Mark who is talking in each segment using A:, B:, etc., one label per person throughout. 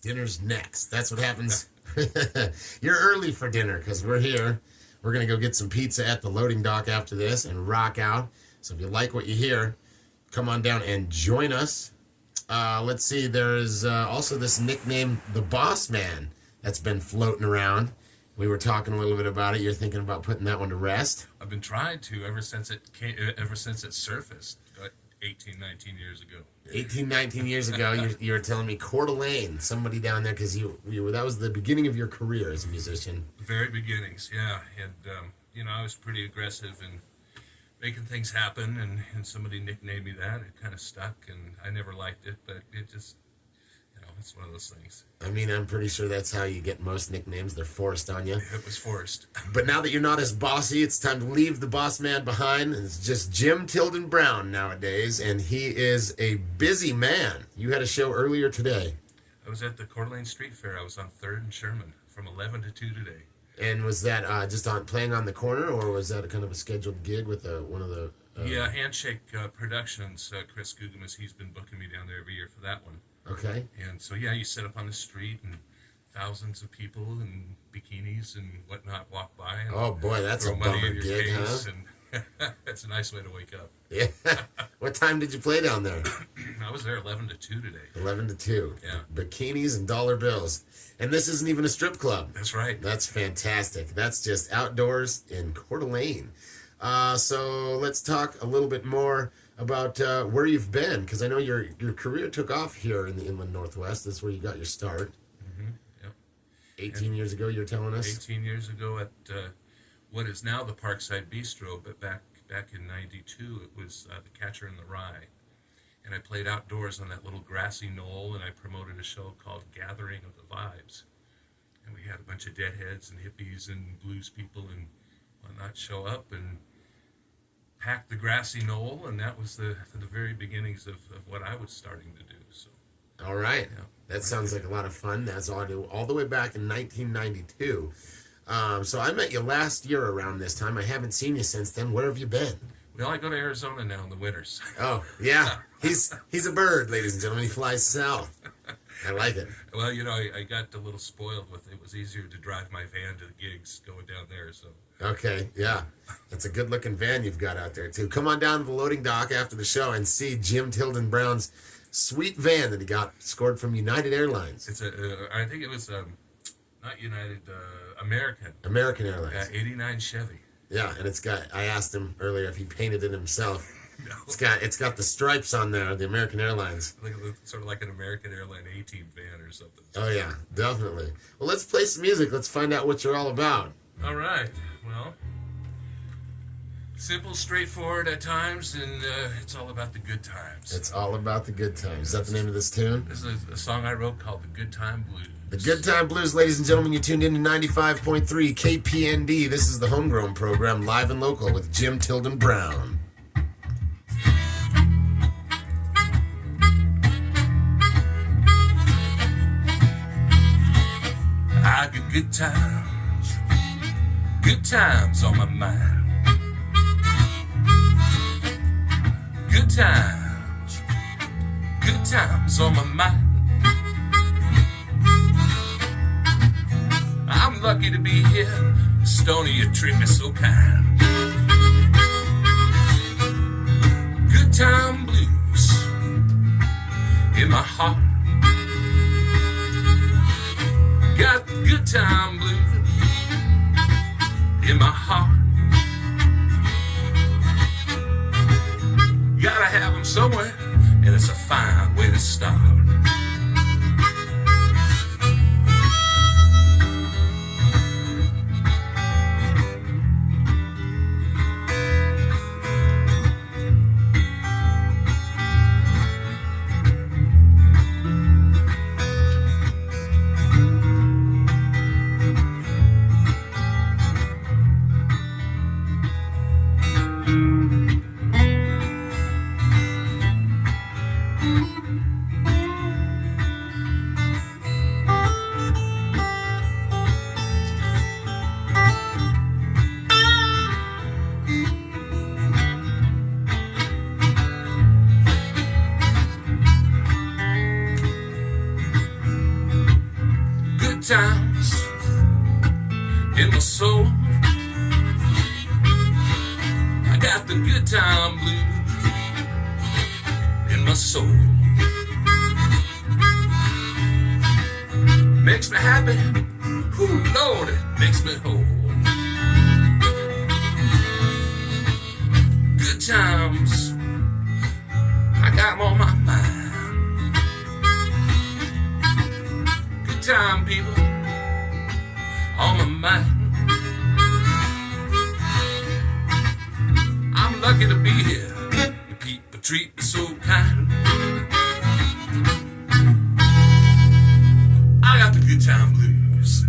A: Dinner's next. That's what happens. You're early for dinner because we're here. We're going to go get some pizza at the loading dock after this and rock out. So if you like what you hear, come on down and join us. Let's see. There's also this nickname, the Bossman, that's been floating around. We were talking a little bit about it. You're thinking about putting that one to rest?
B: I've been trying to ever since it surfaced 18, 19 years ago.
A: 18, 19 years ago, you were telling me Coeur d'Alene, somebody down there, because that was the beginning of your career as a musician.
B: The very beginnings, yeah. And, I was pretty aggressive in making things happen, and somebody nicknamed me that. It kind of stuck, and I never liked it, but it just, it's one of those things.
A: I mean, I'm pretty sure that's how you get most nicknames. They're forced on you.
B: It was forced.
A: But now that you're not as bossy, it's time to leave the boss man behind. It's just Jim Tilden Brown nowadays, and he is a busy man. You had a show earlier today.
B: I was at the Coeur d'Alene Street Fair. I was on 3rd and Sherman from 11 to 2 today.
A: And was that just playing on the corner, or was that a kind of a scheduled gig with one of the...
B: Yeah, Handshake Productions. Chris Gugamas, he's been booking me down there every year for that one.
A: Okay.
B: And so, yeah, you sit up on the street and thousands of people in bikinis and whatnot walk by. And
A: oh, boy, that's a bummer gig, huh?
B: And that's a nice way to wake up.
A: Yeah. What time did you play down there?
B: I was there 11 to 2 today.
A: 11 to 2.
B: Yeah.
A: Bikinis and dollar bills. And this isn't even a strip club.
B: That's right.
A: That's fantastic. That's just outdoors in Coeur d'Alene. So let's talk a little bit more about where you've been, because I know your career took off here in the Inland Northwest. That's where you got your start.
B: Mm-hmm. Yep.
A: 18 years ago, you're telling us?
B: 18 years ago at what is now the Parkside Bistro, but back in 92, it was the Catcher in the Rye. And I played outdoors on that little grassy knoll, and I promoted a show called Gathering of the Vibes. And we had a bunch of deadheads and hippies and blues people and whatnot show up and packed the grassy knoll, and that was the very beginnings of what I was starting to do. So,
A: all right.
B: Yeah.
A: That sounds like a lot of fun. That's all the way back in 1992. So I met you last year around this time. I haven't seen you since then. Where have you been?
B: Well, I go to Arizona now in the winters.
A: Oh, yeah. He's a bird, ladies and gentlemen. He flies south. I like it.
B: Well, I got a little spoiled with it. It was easier to drive my van to the gigs going down there, so...
A: Okay, yeah. That's a good-looking van you've got out there, too. Come on down to the loading dock after the show and see Jim Tilden Brown's sweet van that he got scored from United Airlines.
B: It's I think it was, not United, American.
A: American Airlines.
B: 89 Chevy.
A: Yeah, and I asked him earlier if he painted it himself.
B: No.
A: It's got the stripes on there, the American Airlines.
B: Sort of like an American Airline A-Team van or something.
A: Oh, yeah, definitely. Well, let's play some music. Let's find out what you're all about.
B: All right. Well, simple, straightforward at times, and it's all about the good times.
A: It's all about the good times. Is that the name of this tune?
B: This is a song I wrote called The Good Time Blues.
A: The Good Time Blues, ladies and gentlemen. You tuned in to 95.3 KPND. This is the Homegrown program, live and local, with Jim Tilden Brown.
B: I got good times on my mind. Good times on my mind. I'm lucky to be here. Stoney, you treat me so kind. Good time blues in my heart. Got the good time blues in my heart. Gotta have them somewhere, and it's a fine way to start. times in my soul. I got the good time blues in my soul. Makes me happy, ooh Lord, it makes me whole. Good times, I got them on my mind. Good time, people, on my mind. I'm lucky to be here. You people treat me so kind. I got the good time blues.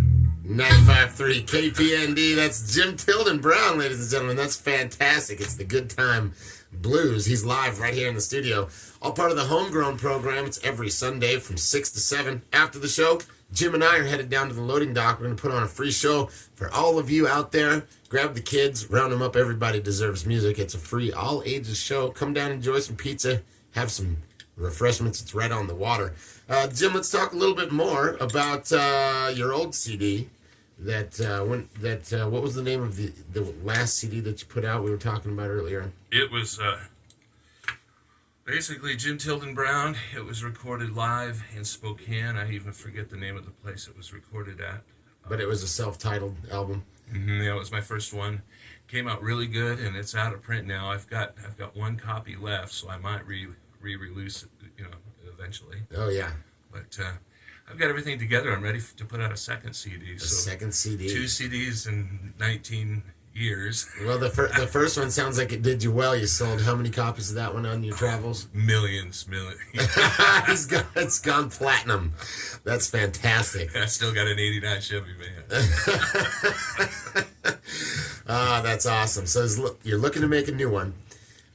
A: 95.3 KPND. That's Jim Tilden Brown, ladies and gentlemen. That's fantastic. It's the Good Time Blues. He's live right here in the studio. All part of the Homegrown program. It's every Sunday from 6 to 7. After the show, Jim and I are headed down to the loading dock. We're going to put on a free show for all of you out there. Grab the kids, round them up. Everybody deserves music. It's a free, all ages show. Come down, enjoy some pizza, have some refreshments. It's right on the water. Jim, let's talk a little bit more about your old CD. What was the name of the last CD that you put out? We were talking about earlier.
B: It was basically Jim Tilden Brown. It was recorded live in Spokane. I even forget the name of the place it was recorded at.
A: But it was a self-titled album.
B: Mm-hmm, yeah, it was my first one. Came out really good, and it's out of print now. I've got one copy left, so I might re-release it, eventually.
A: Oh yeah.
B: But I've got everything together. I'm ready to put out a second CD.
A: Second CD.
B: 2 CDs in 19 years.
A: Well, the first one sounds like it did you well. You sold how many copies of that one on your travels?
B: Millions.
A: It's gone platinum. That's fantastic.
B: I still got an 89 Chevy van.
A: That's awesome. So you're looking to make a new one.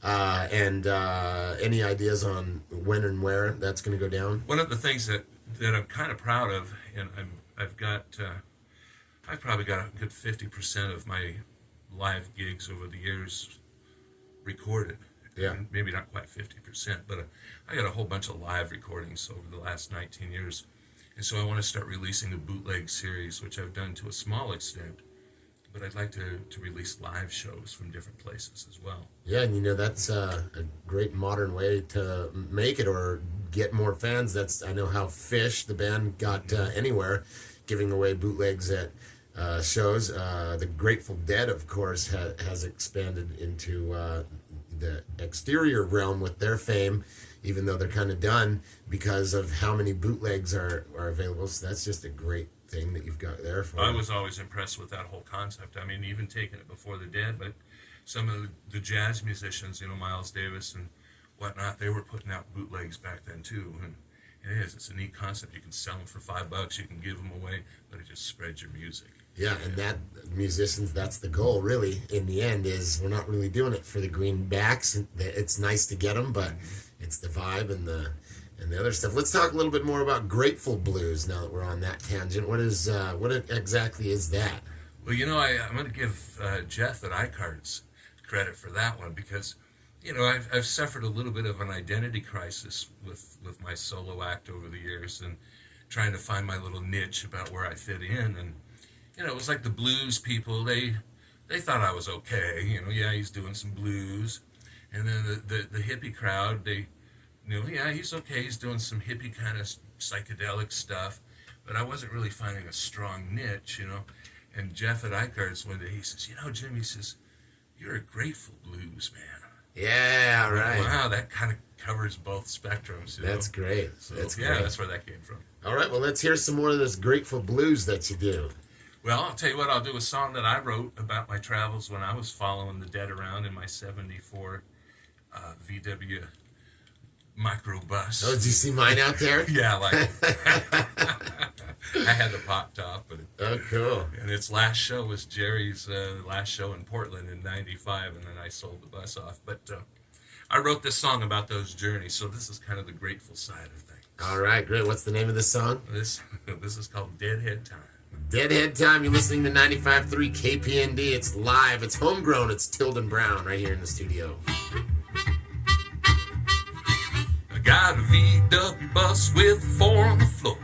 A: And any ideas on when and where that's going to go down?
B: One of the things that I'm kind of proud of, and I've probably got a good 50% of my live gigs over the years recorded.
A: Yeah.
B: And maybe not quite 50%, but I got a whole bunch of live recordings over the last 19 years. And so I want to start releasing a bootleg series, which I've done to a small extent. But I'd like to release live shows from different places as well.
A: Yeah, and that's a great modern way to make it or get more fans. I know how Fish, the band, got anywhere, giving away bootlegs at shows. The Grateful Dead, of course, has expanded into the exterior realm with their fame, even though they're kind of done because of how many bootlegs are available. So that's just a great thing that you've got there for
B: I was always impressed with that whole concept. I mean, even taking it before the Dead, but some of the jazz musicians, Miles Davis and whatnot, they were putting out bootlegs back then too. And it's a neat concept. You can sell them for $5, you can give them away, but it just spreads your music.
A: Yeah, and that musicians, that's the goal really in the end, is we're not really doing it for the greenbacks. It's nice to get them, but it's the vibe and the other stuff. Let's talk a little bit more about Grateful Blues now that we're on that tangent. What exactly is that?
B: Well, I'm going to give Jeff at iCards credit for that one because, I've suffered a little bit of an identity crisis with my solo act over the years and trying to find my little niche about where I fit in. And, it was like the blues people, they thought I was okay. He's doing some blues. And then the hippie crowd, he's okay. He's doing some hippie kind of psychedelic stuff, but I wasn't really finding a strong niche, And Jeff at iCards one day, he says, Jim, he says, you're a Grateful Blues man.
A: Yeah, right.
B: Wow, that kind of covers both spectrums.
A: That's great.
B: So,
A: that's
B: great. That's where that came from.
A: All right, well, let's hear some more of this Grateful Blues that you do.
B: Well, I'll tell you what, I'll do a song that I wrote about my travels when I was following the Dead around in my 74 VW microbus.
A: Oh, did you see mine out there?
B: Yeah, like I had the pop top.
A: Oh, cool.
B: And its last show was Jerry's last show in Portland in 95, and then I sold the bus off. But I wrote this song about those journeys, so this is kind of the grateful side of things.
A: All right, great. What's the name of this song?
B: This is called Deadhead Time.
A: Deadhead Time. You're listening to 95.3 KPND. It's live. It's homegrown. It's Tilden Brown right here in the studio.
B: I got a VW bus with 4 on the floor.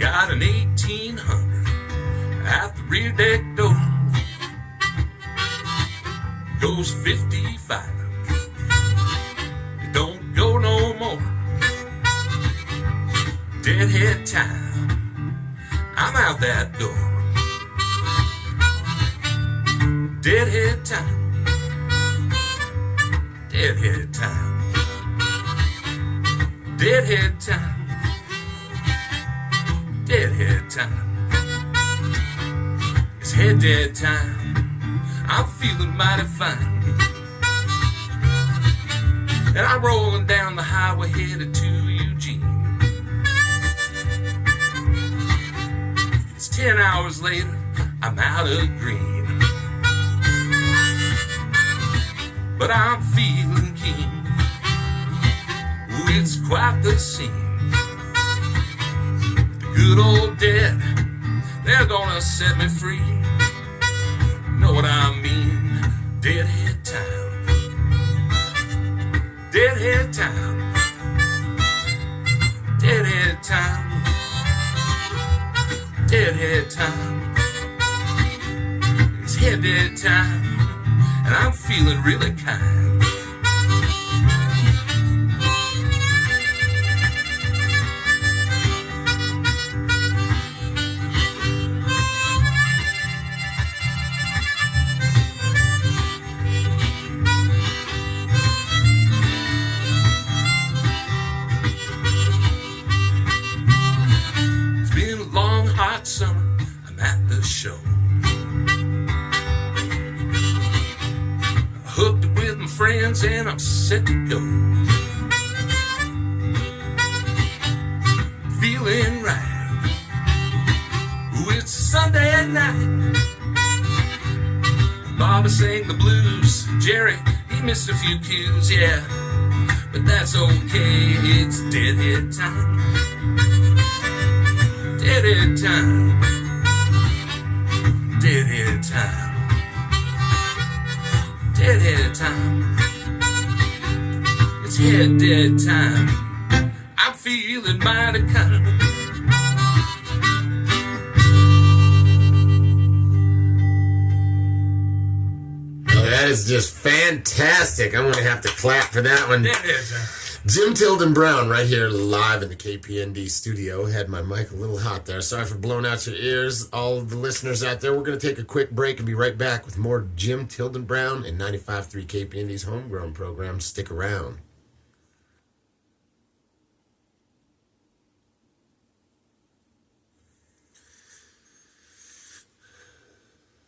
B: Got an 1800 at the rear deck door. Goes 55. It don't go no more. Deadhead time. I'm out that door. Deadhead time. Deadhead time. Deadhead time. Deadhead time. It's head dead time. I'm feeling mighty fine. And I'm rolling down the highway headed to Eugene. It's 10 hours later, I'm out of green. But I'm feeling keen. Ooh, it's quite the scene. The good old dead, they're gonna set me free. Know what I mean? Deadhead time. Deadhead time. Deadhead time. Deadhead time. It's head dead time. And I'm feeling really kind. It's been a long, hot summer. I'm at the show. Hooked up with my friends and I'm set to go. Feeling right. Ooh, it's a Sunday night. Bobby sang the blues. Jerry, he missed a few cues, yeah. But that's okay, it's deadhead time. Deadhead time. Deadhead time. Deadhead time. It's head dead time. I'm feeling mighty kind.
A: Oh, that is just fantastic. I'm going to have to clap for that one.
B: Deadhead time.
A: Jim Tilden Brown right here live in the KPND studio. Had my mic a little hot there. Sorry for blowing out your ears. All of the listeners out there, we're going to take a quick break and be right back with more Jim Tilden Brown and 95.3 KPND's homegrown program. Stick around.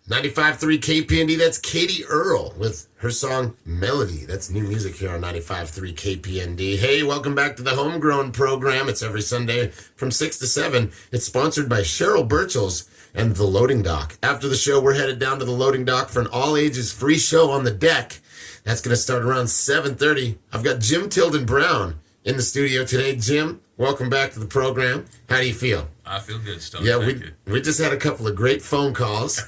A: 95.3 KPND, that's Katie Earl with her song Melody. That's new music here on 95.3 KPND. Hey, welcome back to the Homegrown program. It's every Sunday from 6 to 7. It's sponsored by Cheryl Birchall's and The Loading Dock. After the show, we're headed down to the Loading Dock for an all-ages free show on the deck. That's going to start around 7:30. I've got Jim Tilden Brown in the studio today. Jim, welcome back to the program. How do you feel?
B: I feel good, Stoney.
A: Yeah,
B: Thank you.
A: we just had a couple of great phone calls.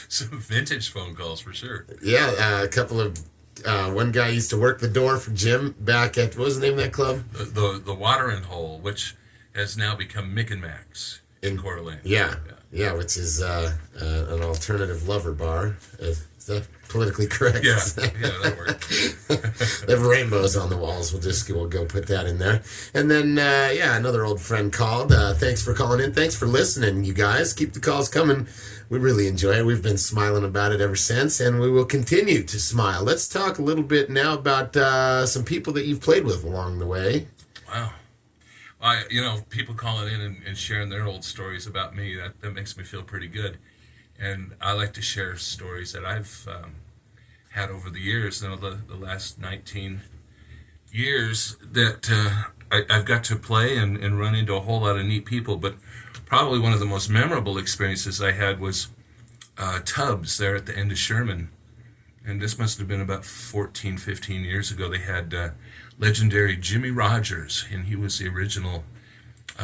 B: Some vintage phone calls for sure.
A: Yeah, a couple of one guy used to work the door for Jim back at, what was the name of that club?
B: The Watering Hole, which has now become Mick and Max in Coeur d'Alene.
A: Yeah, which is an alternative lover bar. Is that politically correct?
B: Yeah, that works.
A: They have rainbows on the walls. We'll go put that in there. And then, another old friend called. Thanks for calling in. Thanks for listening, you guys. Keep the calls coming. We really enjoy it. We've been smiling about it ever since, and we will continue to smile. Let's talk a little bit now about some people that you've played with along the way.
B: Wow. People calling in and sharing their old stories about me, that makes me feel pretty good. And I like to share stories that I've had over the years, the last 19 years that I've got to play and run into a whole lot of neat people. But probably one of the most memorable experiences I had was Tubbs there at the end of Sherman. And this must have been about 14, 15 years ago. They had legendary Jimmy Rogers, and he was the original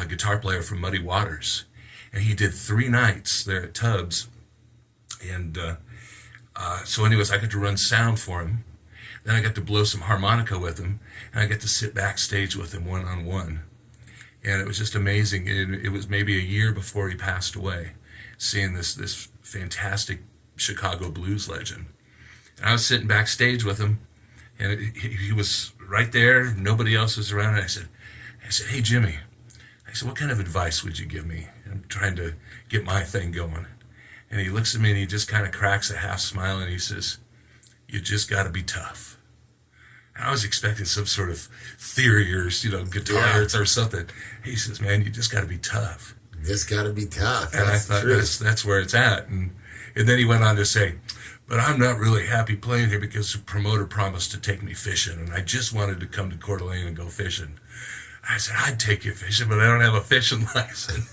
B: guitar player from Muddy Waters. And he did 3 nights there at Tubbs. And so anyways, I got to run sound for him. Then I got to blow some harmonica with him. And I got to sit backstage with him one-on-one. And it was just amazing. It was maybe a year before he passed away, seeing this fantastic Chicago blues legend. And I was sitting backstage with him, and he was right there. Nobody else was around. And I said, "Hey, Jimmy," I said, "what kind of advice would you give me? I'm trying to get my thing going." And he looks at me and he just kind of cracks a half smile and he says, "You just got to be tough." And I was expecting some sort of theory or, guitars or something. He says, "Man, you just got to be tough."
A: Just got to be tough.
B: And I thought, that's where it's at. And then he went on to say, "But I'm not really happy playing here because the promoter promised to take me fishing, and I just wanted to come to Coeur d'Alene and go fishing." I said, "I'd take you fishing, but I don't have a fishing license."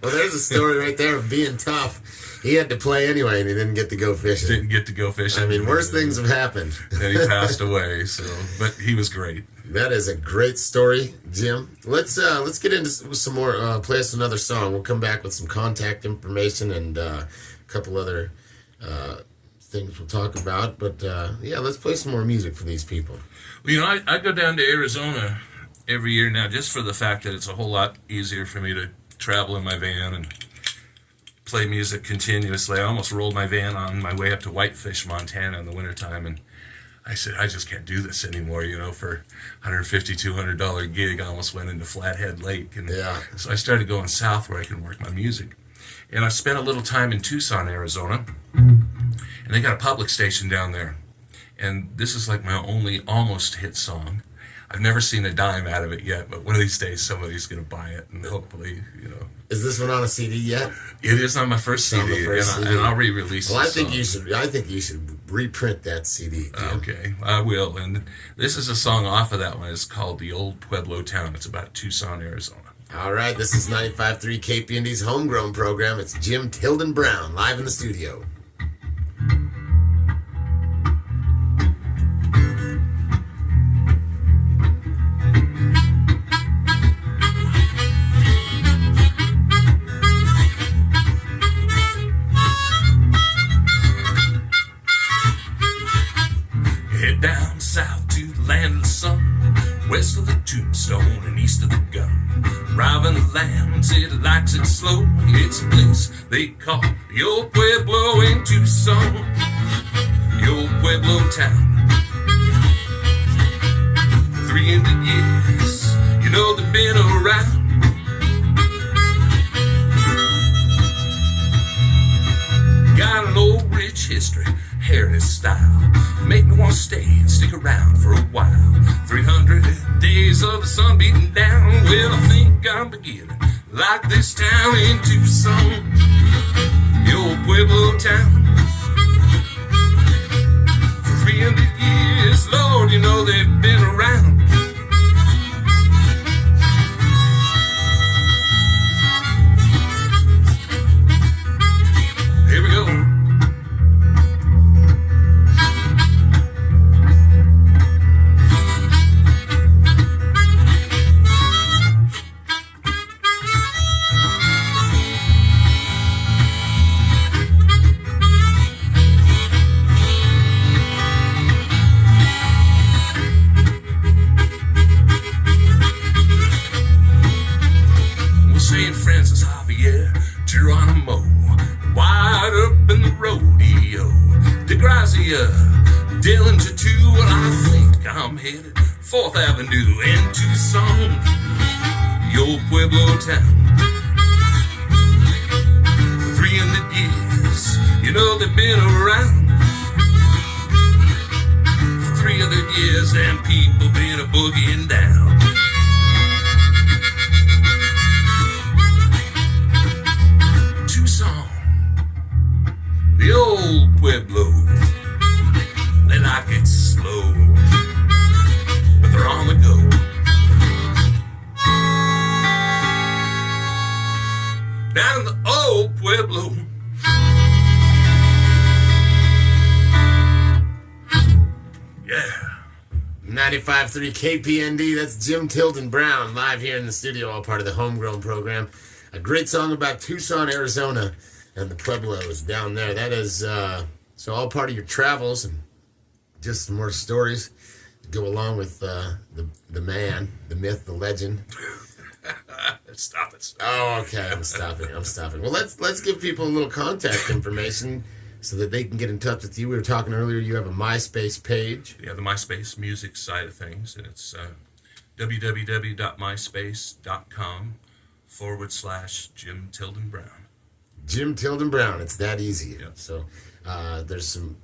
A: Well, there's a story right there of being tough. He had to play anyway, and he didn't get to go fishing.
B: Didn't get to go fishing.
A: I mean, worse things have happened.
B: And he passed away. But he was great.
A: That is a great story, Jim. Let's get into some more. Play us another song. We'll come back with some contact information and a couple other things we'll talk about. But let's play some more music for these people.
B: Well, I go down to Arizona every year now just for the fact that it's a whole lot easier for me to travel in my van and play music continuously. I almost rolled my van on my way up to Whitefish, Montana in the wintertime, and I said, I just can't do this anymore, for $150, $200 gig. I almost went into Flathead Lake, and so I started going south where I can work my music. And I spent a little time in Tucson, Arizona, and they got a public station down there. And this is like my only almost hit song. I've never seen a dime out of it yet, but one of these days somebody's going to buy it, and hopefully,
A: Is this one on a CD yet?
B: It is on my first CD, and I'll re-release it.
A: Well, I think you should reprint that CD, Jim.
B: Okay, I will. And this is a song off of that one. It's called "The Old Pueblo Town." It's about Tucson, Arizona.
A: All right, this is 95.3 KPND's Homegrown program. It's Jim Tilden Brown live in the studio.
B: Head down south to the land of the sun, west of the tombstone and east of the gun. Driving the land, city likes it slow. It's a place they call the old Pueblo in Tucson, the old Pueblo town. For 300 years, they've been around. Got an old rich history, heritage style. Make me want to stay and stick around for a while. 300 days of the sun beating down. Well, I think I'm beginning like this town in Tucson, the old Pueblo town. For 300 years, Lord, they've been around. Here we go. Dylan to 2, and I think I'm headed 4th Avenue in Tucson, the old Pueblo town. For 300 years, they've been around. For 300 years, and people been a boogieing down. Tucson, the old Pueblo. They like it slow, but they're on the go. Down in the old Pueblo. Yeah.
A: 95.3 KPND, that's Jim Tilden Brown, live here in the studio, all part of the Homegrown program. A great song about Tucson, Arizona, and the Pueblos down there. That is, so all part of your travels and just some more stories. go along with the man, the myth, the legend.
B: Stop it.
A: Oh, okay. I'm stopping. Well, let's give people a little contact information so that they can get in touch with you. We were talking earlier. You have a MySpace page.
B: Yeah, the MySpace music side of things, and it's www.myspace.com/Jim Tilden Brown.
A: Jim Tilden Brown. It's that easy.
B: Yep.
A: So there's some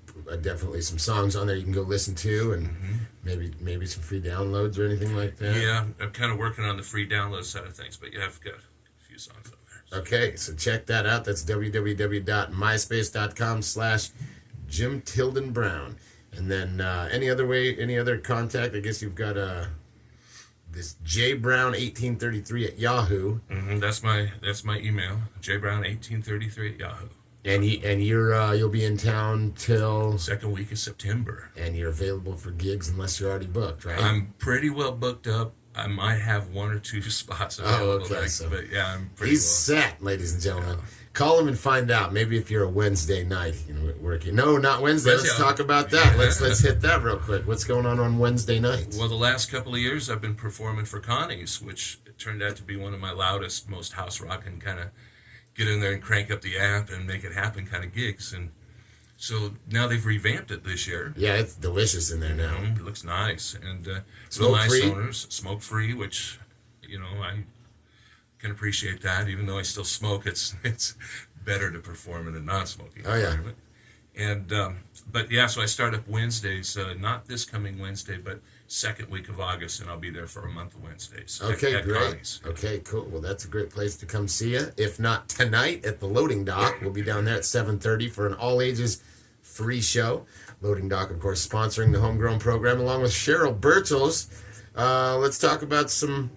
A: definitely some songs on there you can go listen to, and maybe some free downloads or anything like that.
B: Yeah, I'm kind of working on the free download side of things, but yeah, I've got a few songs on there. So.
A: Okay, so check that out. That's www.myspace.com/Jim Tilden Brown. And then any other contact? I guess you've got this jbrown1833 at Yahoo.
B: That's my email, jbrown1833 at Yahoo.
A: And you'll be in town till
B: second week of September.
A: And you're available for gigs unless you're already booked, right?
B: I'm pretty well booked up. I might have one or two spots available.
A: Oh, okay.
B: But yeah, I'm pretty
A: He's set, ladies and gentlemen. Yeah. Call him and find out. Maybe if you're a Wednesday night, working. No, not Wednesday. Let's talk about that. Let's hit that real quick. What's going on Wednesday nights?
B: Well, the last couple of years I've been performing for Connie's, which turned out to be one of my loudest, most house rocking kind of get in there and crank up the amp and make it happen kind of gigs. And so now they've revamped it this year.
A: Yeah, it's delicious in there now.
B: It looks nice. And real nice owners, smoke free, which, I can appreciate that. Even though I still smoke, it's better to perform in a non-smoking environment. And but yeah, so I start up Wednesdays, not this coming Wednesday, but second week of August, and I'll be there for a month of Wednesdays.
A: Okay,
B: at
A: great.
B: Connie's.
A: Okay, cool. Well, that's a great place to come see you. If not tonight at the Loading Dock, we'll be down there at 7:30 for an all-ages free show. Loading Dock, of course, sponsoring the Homegrown program along with Cheryl Birchels. Let's talk about some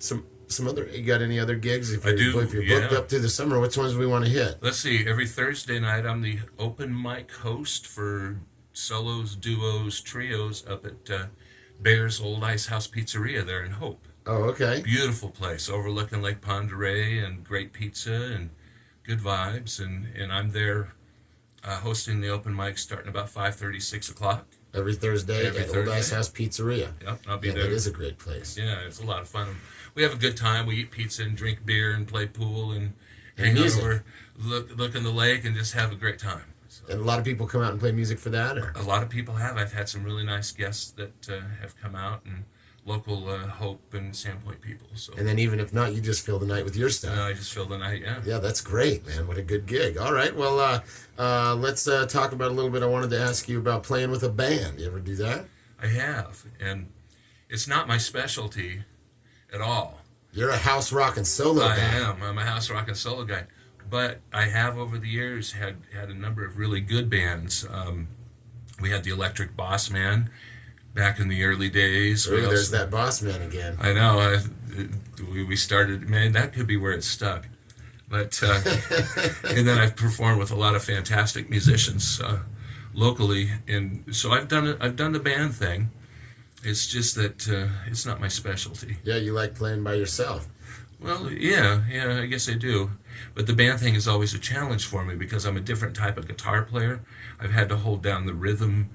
A: other. You got any other gigs? If you're booked up through the summer, which ones do we want to hit?
B: Let's see. Every Thursday night, I'm the open mic host for solos, duos, trios up at Bear's Old Ice House Pizzeria there in Hope.
A: Oh, okay.
B: Beautiful place overlooking Lake Pend Oreille, and great pizza and good vibes. And I'm there hosting the open mic starting about 5:30, 6 o'clock.
A: Every Thursday at Old Ice House Pizzeria.
B: Yep, I'll be there.
A: That is a great place.
B: Yeah, it's a lot of fun. We have a good time. We eat pizza and drink beer and play pool and hang
A: music.
B: over, look in the lake and just have a great time. So,
A: and a lot of people come out and play music for that? Or?
B: A lot of people have. I've had some really nice guests that have come out, and local Hope and Sandpoint people. So.
A: And then even if not, you just fill the night with your stuff.
B: I just fill the night, yeah.
A: Yeah, that's great, man. What a good gig. All right, well, let's talk about a little bit. I wanted to ask you about playing with a band. You ever do that?
B: I have, and it's not my specialty at all.
A: You're a house rock and solo guy.
B: I am. I'm a house rock and solo guy. But I have, over the years, had a number of really good bands. We had the Electric Bossman back in the early days.
A: Ooh, there's that Bossman again.
B: I know. We started, man, that could be where it stuck. But and then I've performed with a lot of fantastic musicians locally, and so I've done the band thing. It's just that it's not my specialty.
A: Yeah, you like playing by yourself.
B: Well, yeah, I guess I do. But the band thing is always a challenge for me because I'm a different type of guitar player. I've had to hold down the rhythm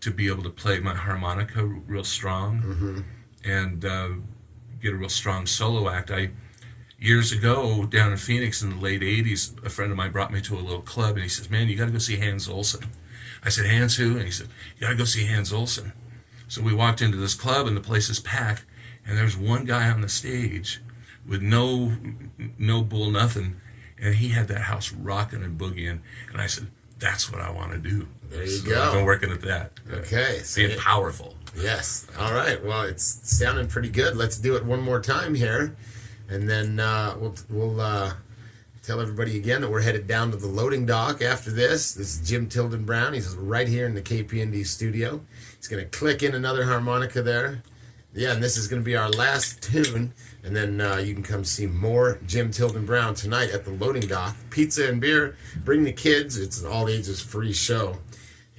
B: to be able to play my harmonica real strong and get a real strong solo act. Years ago, down in Phoenix in the late 80s, a friend of mine brought me to a little club, and he says, man, you got to go see Hans Olsen. I said, Hans who? And he said, you got to go see Hans Olsen. So we walked into this club, and the place is packed, and there's one guy on the stage with no bull, nothing, and he had that house rocking and boogieing, and I said, that's what I want to do.
A: There you go.
B: I've been working at that.
A: Okay.
B: So being powerful.
A: Yes. All right. Well, it's sounding pretty good. Let's do it one more time here, and then we'll tell everybody again that we're headed down to the Loading Dock after this. This is Jim Tilden Brown. He's right here in the KPND studio. He's going to click in another harmonica there. Yeah, and this is going to be our last tune, and then you can come see more Jim Tilden Brown tonight at the Loading Dock. Pizza and beer. Bring the kids. It's an all-ages free show.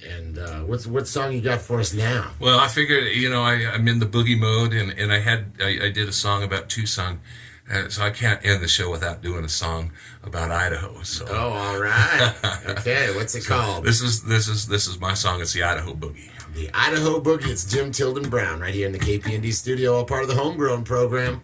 A: And what song you got for us now?
B: Well, I figured, I'm in the boogie mode, and I did a song about Tucson, so I can't end the show without doing a song about Idaho. So.
A: Oh, all right. Okay, what's it called?
B: This is my song. It's the Idaho Boogie.
A: The Idaho Boogie. It's Jim Tilden Brown right here in the KPND studio, all part of the Homegrown program.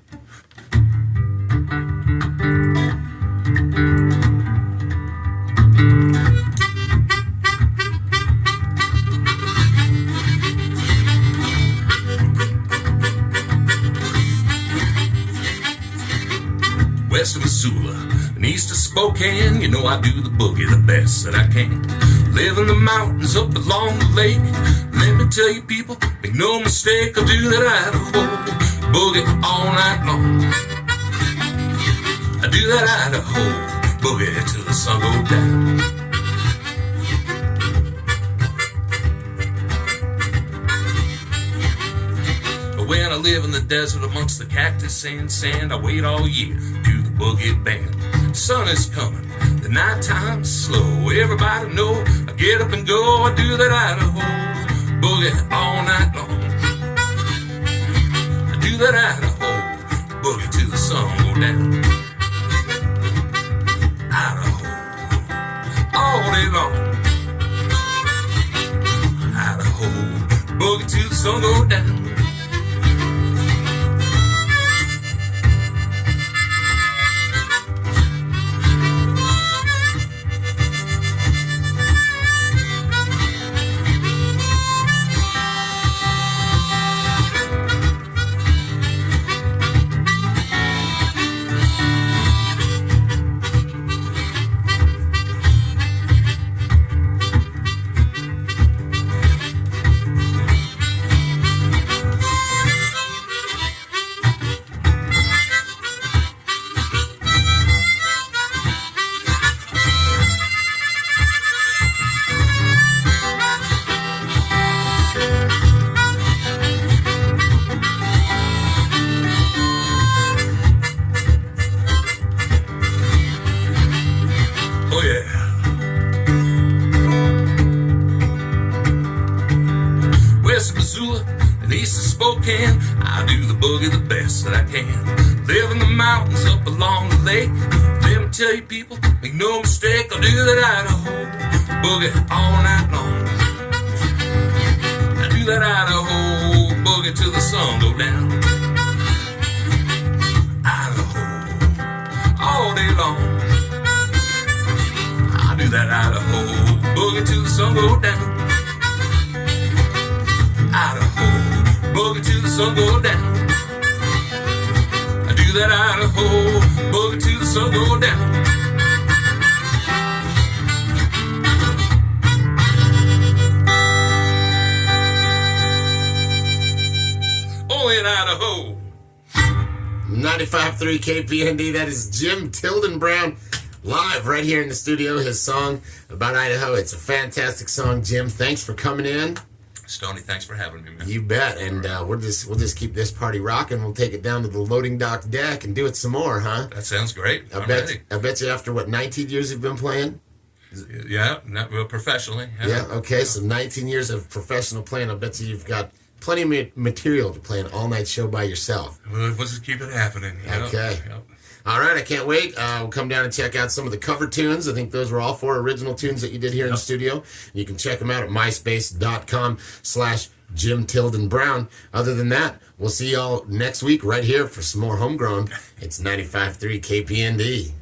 B: West of Missoula and east of Spokane, you know I do the boogie the best that I can. Live in the mountains up along the lake. Let me tell you people, make no mistake, I'll do that Idaho boogie all night long. I do that Idaho boogie till the sun goes down. When I live in the desert amongst the cactus and sand, I wait all year to the boogie band. The sun is coming, the night time's slow. Everybody know I get up and go. I do that Idaho boogie all night long. I do that Idaho boogie till the sun go down. Idaho all day long. Idaho boogie till the sun go down. Oh yeah. West of Missoula and east of Spokane, I do the boogie the best that I can. Live in the mountains up along the lake. Let me tell you people, make no mistake, I'll do that Idaho boogie all night long. I do that Idaho boogie till the sun go down. Idaho all day long. Do that Idaho boogie till the sun go down. Idaho boogie till the sun go down. I do that Idaho boogie till the sun go down. Only in Idaho.
A: 95.3 KPND. That is Jim Tilden Brown. Live right here in the studio, his song about Idaho. It's a fantastic song, Jim. Thanks for coming in.
B: Stoney, thanks for having me, man.
A: You bet. And we'll just keep this party rocking. We'll take it down to the loading dock deck and do it some more, huh?
B: That sounds great.
A: I bet you after, 19 years you've been playing?
B: Yeah, professionally.
A: Yeah, okay. So 19 years of professional playing. I bet you've got plenty of material to play an all-night show by yourself.
B: We'll just keep it happening.
A: Okay. Yep. All right, I can't wait. We'll come down and check out some of the cover tunes. I think those were all 4 original tunes that you did here in the studio. You can check them out at myspace.com/Jim Tilden Brown. Other than that, we'll see y'all next week right here for some more Homegrown. It's 95.3 KPND.